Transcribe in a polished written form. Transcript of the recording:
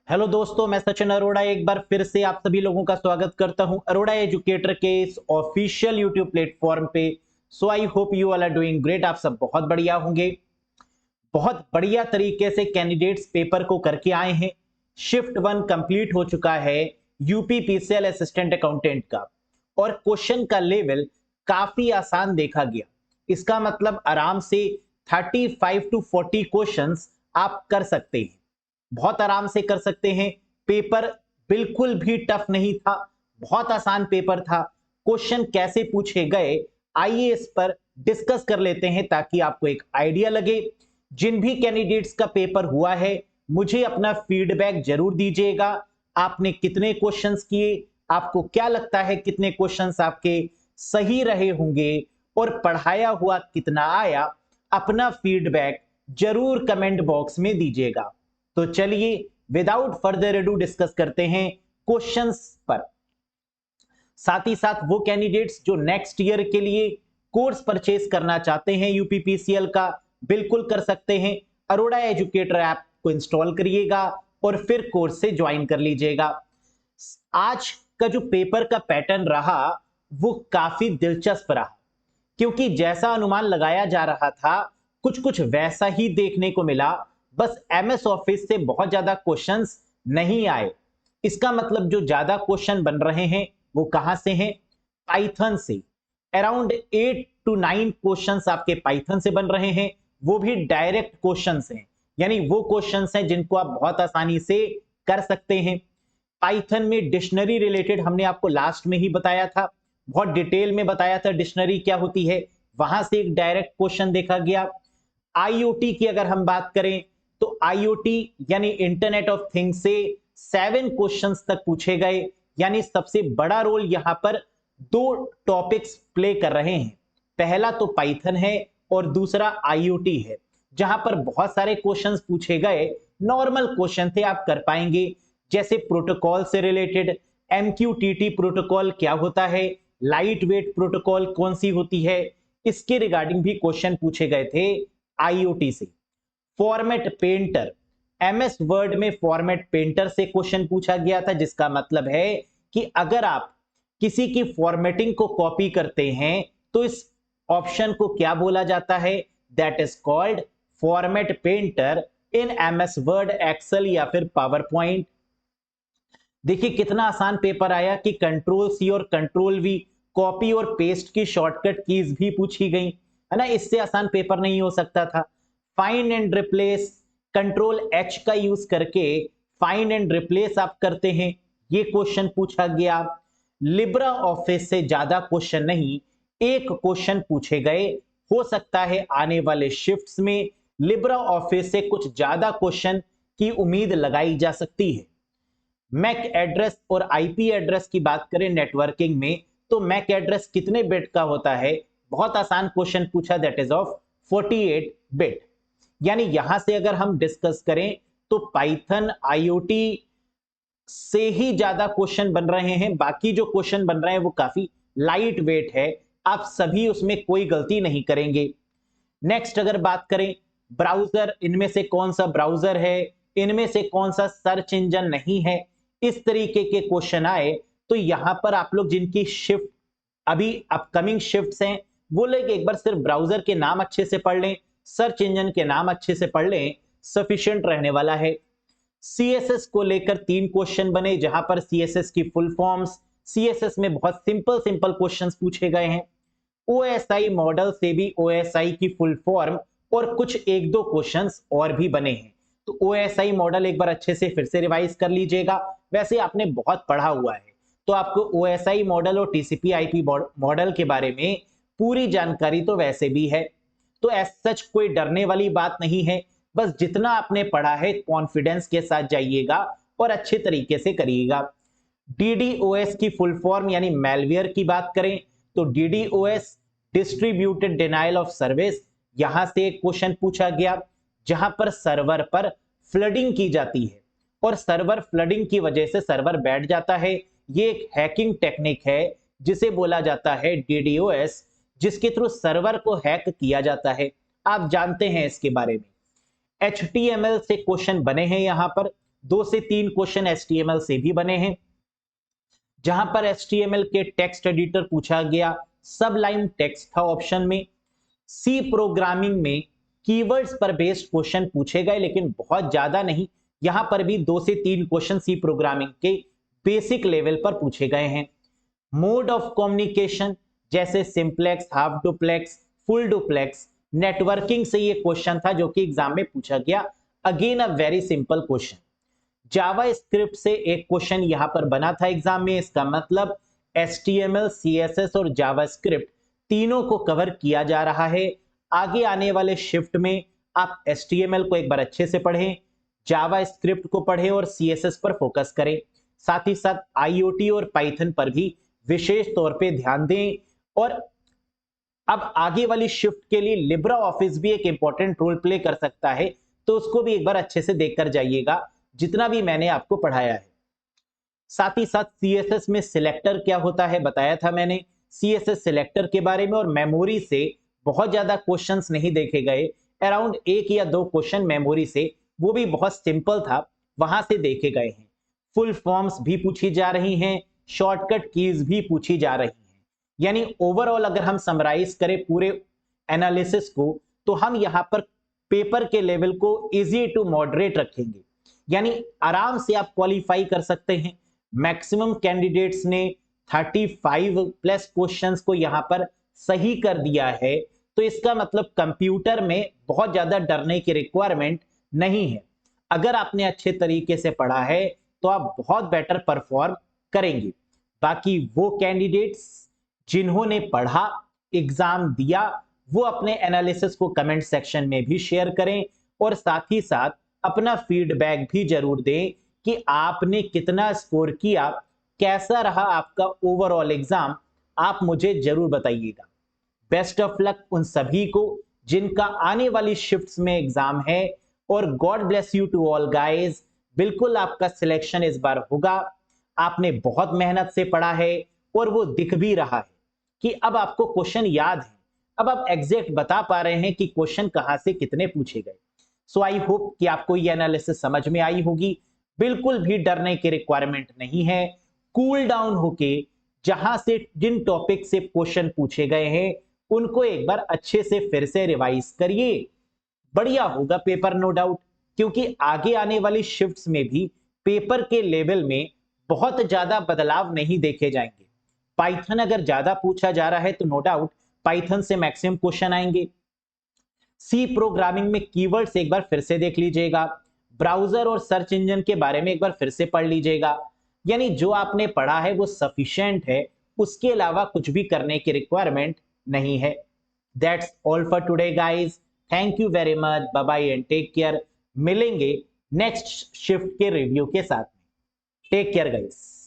Hello दोस्तों, मैं सचिन अरोड़ा एक बार फिर से आप सभी लोगों का स्वागत करता हूं अरोड़ा एजुकेटर के इस ऑफिशियल यूट्यूब प्लेटफॉर्म पे। So I hope you all are doing great. आप सब बहुत बढ़िया होंगे। बहुत बढ़िया तरीके से कैंडिडेट्स पेपर को करके आए हैं। शिफ्ट 1 कंप्लीट हो चुका है यूपी पीसीएल असिस्टेंट अकाउंटेंट का, और क्वेश्चन का लेवल काफी आसान देखा गया। इसका मतलब आराम से 35 टू 40 क्वेश्चंस आप कर सकते हैं, बहुत आराम से कर सकते हैं। पेपर बिल्कुल भी टफ नहीं था, बहुत आसान पेपर था। क्वेश्चन कैसे पूछे गए आइए इस पर डिस्कस कर लेते हैं ताकि आपको एक आइडिया लगे। जिन भी कैंडिडेट्स का पेपर हुआ है मुझे अपना फीडबैक जरूर दीजिएगा। आपने कितने क्वेश्चंस किए, आपको क्या लगता है कितने क्वेश्चंस आपके सही रहे होंगे, और पढ़ाया हुआ कितना आया। अपना फीडबैक जरूर कमेंट बॉक्स में दीजिएगा। तो चलिए विदाउट फर्दर अडू डिस्कस करते हैं क्वेश्चंस पर। साथ ही साथ वो कैंडिडेट्स जो नेक्स्ट ईयर के लिए कोर्स परचेज करना चाहते हैं यूपीपीसीएल का, बिल्कुल कर सकते हैं। अरोड़ा एजुकेटर ऐप को इंस्टॉल करिएगा और फिर कोर्स से ज्वाइन कर लीजिएगा। आज का जो पेपर का पैटर्न रहा वो काफी दिलचस्प रहा, क्योंकि जैसा अनुमान लगाया जा रहा था कुछ कुछ वैसा ही देखने को मिला। बस एमएस ऑफिस से बहुत ज्यादा क्वेश्चंस नहीं आए। इसका मतलब जो ज्यादा क्वेश्चन बन रहे हैं वो कहां से हैं? पाइथन से। अराउंड 8 टू 9 क्वेश्चंस आपके पाइथन से बन रहे हैं, वो भी डायरेक्ट क्वेश्चंस हैं, यानी वो क्वेश्चंस हैं जिनको आप बहुत आसानी से कर सकते हैं। पाइथन में डिक्शनरी रिलेटेड हमने आपको लास्ट में ही बताया था, बहुत डिटेल में बताया था डिक्शनरी क्या होती है। वहां से एक डायरेक्ट क्वेश्चन देखा गया। आईओटी की अगर हम बात करें तो आईओटी यानी इंटरनेट ऑफ थिंग्स से 7 क्वेश्चंस तक पूछे गए, यानी सबसे बड़ा रोल यहां पर दो टॉपिक्स प्ले कर रहे हैं। पहला तो पाइथन है और दूसरा आईओटी है, जहां पर बहुत सारे क्वेश्चंस पूछे गए। नॉर्मल क्वेश्चन थे, आप कर पाएंगे। जैसे प्रोटोकॉल से रिलेटेड, एमक्यूटीटी प्रोटोकॉल क्या होता है, लाइट वेट प्रोटोकॉल कौन सी होती है, इसके रिगार्डिंग भी क्वेश्चन पूछे गए थे आईओटी से। फॉर्मेट पेंटर, एमएस वर्ड में फॉर्मेट पेंटर से क्वेश्चन पूछा गया था, जिसका मतलब है कि अगर आप किसी की फॉर्मेटिंग को कॉपी करते हैं तो इस ऑप्शन को क्या बोला जाता है? That is called format painter in MS Word, Excel या फिर पावर पॉइंट। देखिए कितना आसान पेपर आया कि कंट्रोल सी और कंट्रोल वी, कॉपी और पेस्ट की शॉर्टकट कीज भी पूछी गई, है ना। इससे आसान पेपर नहीं हो सकता था। Find and replace, control H का यूज करके फाइंड एंड रिप्लेस आप करते हैं, ये क्वेश्चन पूछा गया। लिब्रा ऑफिस से ज्यादा क्वेश्चन नहीं, एक क्वेश्चन पूछे गए। हो सकता है आने वाले शिफ्ट्स में लिब्रा ऑफिस से कुछ ज्यादा क्वेश्चन की उम्मीद लगाई जा सकती है। मैक एड्रेस और आईपी एड्रेस की बात करें नेटवर्किंग में, तो मैक एड्रेस कितने बिट का होता है? बहुत आसान क्वेश्चन पूछा, दैट इज ऑफ 48 बिट। यानी यहां से अगर हम डिस्कस करें तो पाइथन आईओटी से ही ज्यादा क्वेश्चन बन रहे हैं। बाकी जो क्वेश्चन बन रहे हैं वो काफी लाइट वेट है, आप सभी उसमें कोई गलती नहीं करेंगे। नेक्स्ट अगर बात करें ब्राउजर, इनमें से कौन सा ब्राउजर है, इनमें से कौन सा सर्च इंजन नहीं है, इस तरीके के क्वेश्चन आए तो यहां पर आप लोग जिनकी शिफ्ट अभी अपकमिंग शिफ्ट्स हैं वो लोग एक बार सिर्फ ब्राउजर के नाम अच्छे से पढ़ लें, सर्च इंजन के नाम अच्छे से पढ़ लें, सफिशिएंट रहने वाला है। सीएसएस को लेकर 3 क्वेश्चन बने, जहां पर सीएसएस की फुल फॉर्म्स, सीएसएस में बहुत सिंपल सिंपल क्वेश्चंस पूछे गए हैं। ओएसआई मॉडल से भी ओएसआई की फुल फॉर्म और कुछ एक दो क्वेश्चंस और भी बने हैं। तो ओएसआई मॉडल एक बार अच्छे से फिर से रिवाइज कर लीजिएगा, वैसे आपने बहुत पढ़ा हुआ है तो आपको ओएसआई मॉडल और टीसीपी आईपी मॉडल के बारे में पूरी जानकारी तो वैसे भी है। तो एज सच कोई डरने वाली बात नहीं है, बस जितना आपने पढ़ा है कॉन्फिडेंस के साथ जाइएगा और अच्छे तरीके से करिएगा। डीडीओएस की फुल फॉर्म यानी मैलवेयर की बात करें तो DDoS distributed denial of service, यहां से एक क्वेश्चन पूछा गया जहां पर सर्वर पर फ्लडिंग की जाती है और सर्वर फ्लडिंग की वजह से सर्वर बैठ जाता है। ये एक हैकिंग टेक्निक है जिसे बोला जाता है डीडीओएस, जिसके थ्रू सर्वर को हैक किया जाता है। आप जानते हैं इसके बारे में। HTML से क्वेश्चन बने हैं यहां पर, 2 से 3 क्वेश्चन HTML से भी बने हैं, जहां पर HTML के टेक्स्ट एडिटर पूछा गया, सबलाइन टेक्स्ट था ऑप्शन में। सी प्रोग्रामिंग में कीवर्ड्स पर बेस्ड क्वेश्चन पूछे गए, लेकिन बहुत ज्यादा नहीं, यहां पर भी 2 से 3 क्वेश्चन सी प्रोग्रामिंग के बेसिक लेवल पर पूछे गए हैं। मोड ऑफ कम्युनिकेशन जैसे simplex, half duplex, full duplex, networking से ये क्वेश्चन था जो कि एग्जाम में पूछा गया। Again a very simple question. Java script से एक क्वेश्चन यहां पर बना था एग्जाम में, इसका मतलब HTML, CSS और जावा स्क्रिप्ट तीनों को कवर किया जा रहा है। आगे आने वाले शिफ्ट में आप HTML को एक बार अच्छे से पढ़ें, जावा स्क्रिप्ट को पढ़ें और CSS पर फोकस करें। साथ ही साथ IoT और पाइथन पर भी विशेष तौर पे ध्यान दें। और अब आगे वाली शिफ्ट के लिए लिब्रा ऑफिस भी एक इंपॉर्टेंट रोल प्ले कर सकता है, तो उसको भी एक बार अच्छे से देखकर जाइएगा, जितना भी मैंने आपको पढ़ाया है। साथ ही साथ CSS में सिलेक्टर क्या होता है बताया था मैंने, CSS सिलेक्टर के बारे में। और मेमोरी से बहुत ज्यादा क्वेश्चंस नहीं देखे गए, अराउंड 1 या 2 क्वेश्चन मेमोरी से, वो भी बहुत सिंपल था, वहां से देखे गए हैं। फुल फॉर्म्स भी पूछी जा रही हैं, शॉर्टकट कीज भी पूछी जा रही हैं। यानी ओवरऑल अगर हम समराइज करें पूरे एनालिसिस को, तो हम यहां पर पेपर के लेवल को इजी टू मॉडरेट रखेंगे, यानी आराम से आप क्वालिफाई कर सकते हैं। मैक्सिमम कैंडिडेट्स ने 35 प्लस क्वेश्चंस को यहां पर सही कर दिया है, तो इसका मतलब कंप्यूटर में बहुत ज्यादा डरने की रिक्वायरमेंट नहीं है। अगर आपने अच्छे तरीके से पढ़ा है तो आप बहुत बेटर परफॉर्म करेंगे। बाकी वो कैंडिडेट्स जिन्होंने पढ़ा, एग्जाम दिया, वो अपने एनालिसिस को कमेंट सेक्शन में भी शेयर करें और साथ ही साथ अपना फीडबैक भी जरूर दें कि आपने कितना स्कोर किया, कैसा रहा आपका ओवरऑल एग्जाम, आप मुझे जरूर बताइएगा। बेस्ट ऑफ लक उन सभी को जिनका आने वाली शिफ्ट्स में एग्जाम है, और God bless you to all guys. बिल्कुल आपका सिलेक्शन इस बार होगा। आपने बहुत मेहनत से पढ़ा है और वो दिख भी रहा है कि अब आपको क्वेश्चन याद है, अब आप एग्जैक्ट बता पा रहे हैं कि क्वेश्चन कहां से कितने पूछे गए। सो आई होप कि आपको ये एनालिसिस समझ में आई होगी। बिल्कुल भी डरने की रिक्वायरमेंट नहीं है। कूल डाउन होके जहां से जिन टॉपिक से क्वेश्चन पूछे गए हैं उनको एक बार अच्छे से फिर से रिवाइज करिए, बढ़िया होगा पेपर नो डाउट। क्योंकि आगे आने वाली शिफ्ट्स में भी पेपर के लेवल में बहुत ज्यादा बदलाव नहीं देखे जाएंगे। पाइथन अगर ज्यादा पूछा जा रहा है तो नो डाउट पाइथन से मैक्सिमम क्वेश्चन आएंगे। सी प्रोग्रामिंग में कीवर्ड्स एक बार फिर से देख लीजिएगा, ब्राउजर और सर्च इंजन के बारे में एक बार फिर से पढ़ लीजिएगा। यानी जो आपने पढ़ा है वो सफिशिएंट है, उसके अलावा कुछ भी करने की रिक्वायरमेंट नहीं है। That's all for today guys. Thank you very much, bye bye and take care. मिलेंगे नेक्स्ट शिफ्ट के रिव्यू के साथ में। Take care guys.